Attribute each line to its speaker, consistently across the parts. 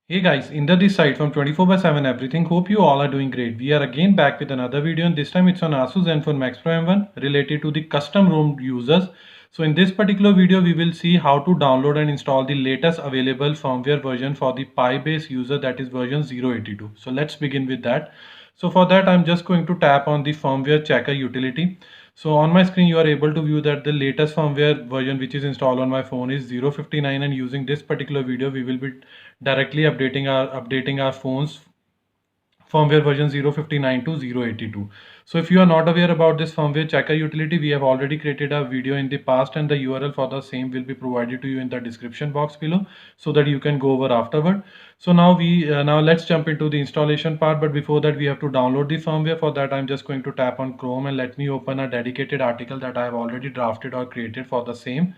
Speaker 1: Hey guys, Inder this side from 24/7 Everything. Hope you all are doing great. We are again back with another video, and this time it's on Asus Zenfone Max Pro M1 related to the custom ROM users. So in this particular video, we will see how to download and install the latest available firmware version for the Pi base user, that is version 082. So let's begin with that. So for that, I'm just going to tap on the firmware checker utility. So on my screen, you are able to view that the latest firmware version which is installed on my phone is 059, and using this particular video, we will be directly updating our phones firmware version 059 to 082. So if you are not aware about this firmware checker utility, we have already created a video in the past, and the URL for the same will be provided to you in the description box below so that you can go over afterward. So now let's jump into the installation part, but before that we have to download the firmware. For that, I'm just going to tap on Chrome and let me open a dedicated article that I have already drafted or created for the same.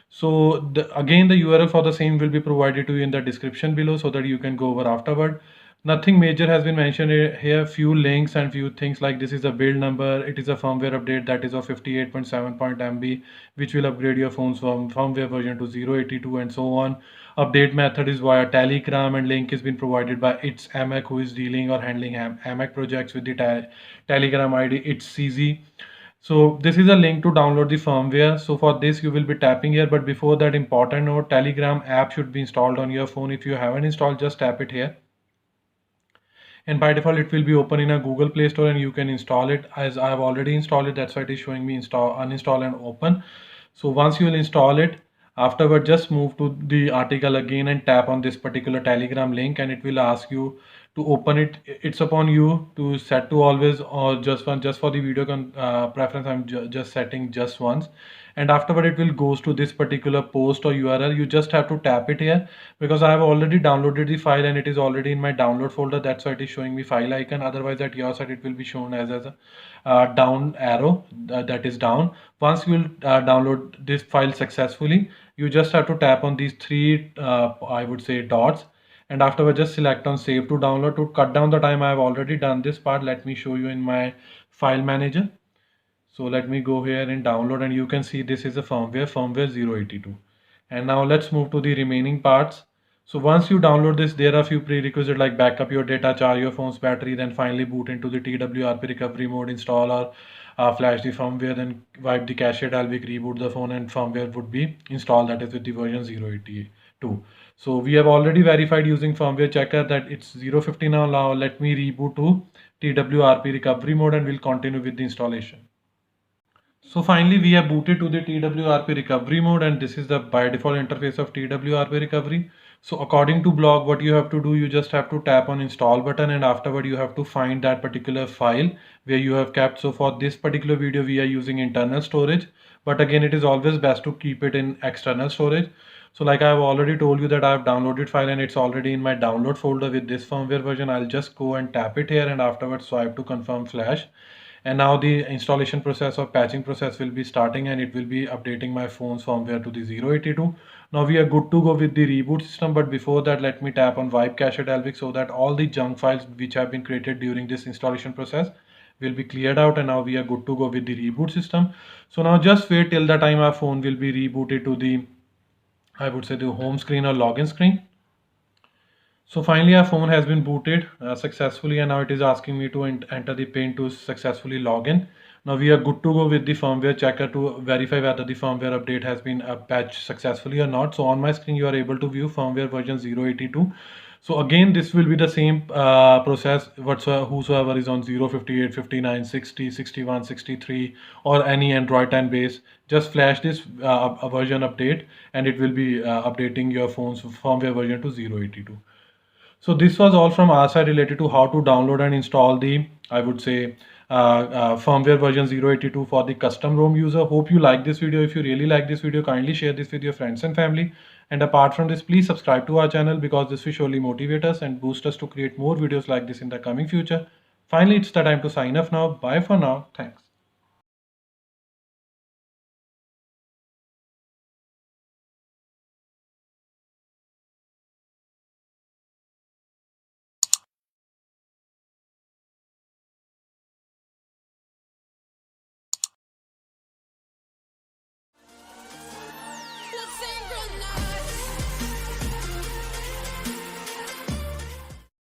Speaker 1: So again, the URL for the same will be provided to you in the description below so that you can go over afterward. Nothing major has been mentioned here. Few links and few things like this is a build number. It is a firmware update that is of 58.7 MB, which will upgrade your phones from firmware version to 082 and so on. Update method is via Telegram, and link has been provided by It's Amac, who is dealing or handling Amac projects with the Telegram ID It's CZ. So this is a link to download the firmware. So for this you will be tapping here, but before that, important note, Telegram app should be installed on your phone. If you haven't installed, just tap it here, and by default it will be open in a Google Play Store and you can install it. As I have already installed it, that's why it is showing me install, uninstall and open. So once you will install it, afterward just move to the article again and tap on this particular Telegram link, and it will ask you to open it. It's upon you to set to always or just one. Just for the video preference, I'm just setting just once, and afterward it will goes to this particular post or URL. You just have to tap it here because I have already downloaded the file and it is already in my download folder. That's why it is showing me file icon. Otherwise, at your side it will be shown as a down arrow, that is down. Once you will download this file successfully, you just have to tap on these three I would say dots, and afterward just select on save to download. To cut down the time, I have already done this part. Let me show you in my file manager. So let me go here and download, and you can see this is a firmware 082. And now let's move to the remaining parts. So once you download this, there are a few prerequisites like backup your data, charge your phone's battery, then finally boot into the TWRP recovery mode, install or flash the firmware, then wipe the cache, Dalvik, reboot the phone, and firmware would be installed, that is with the version 082. So we have already verified using firmware checker that it's 050 now. Now let me reboot to TWRP recovery mode and we'll continue with the installation. So finally we have booted to the TWRP recovery mode, and this is the by default interface of TWRP recovery. So according to blog, what you have to do, you just have to tap on install button, and afterward you have to find that particular file where you have kept. So for this particular video we are using internal storage, but again it is always best to keep it in external storage. So like I have already told you that I have downloaded file and it's already in my download folder with this firmware version. I'll just go and tap it here and afterwards swipe to confirm flash, and now the installation process or patching process will be starting, and it will be updating my phone's firmware to the 082. Now we are good to go with the reboot system, but before that let me tap on wipe cache Dalvik so that all the junk files which have been created during this installation process will be cleared out, and now we are good to go with the reboot system. So now just wait till the time our phone will be rebooted to the, I would say, the home screen or login screen. So finally our phone has been booted successfully, and now it is asking me to enter the PIN to successfully log in. Now we are good to go with the firmware checker to verify whether the firmware update has been patched successfully or not. So on my screen you are able to view firmware version 082. So again this will be the same process whosoever is on 058, 59, 60, 61, 63 or any Android 10 base. Just flash this version update and it will be updating your phone's firmware version to 082. So this was all from our side related to how to download and install the, I would say, firmware version 082 for the custom ROM user. Hope you like this video. If you really like this video, kindly share this with your friends and family. And apart from this, please subscribe to our channel because this will surely motivate us and boost us to create more videos like this in the coming future. Finally, it's the time to sign off now. Bye for now. Thanks.
Speaker 2: Let's sing good night.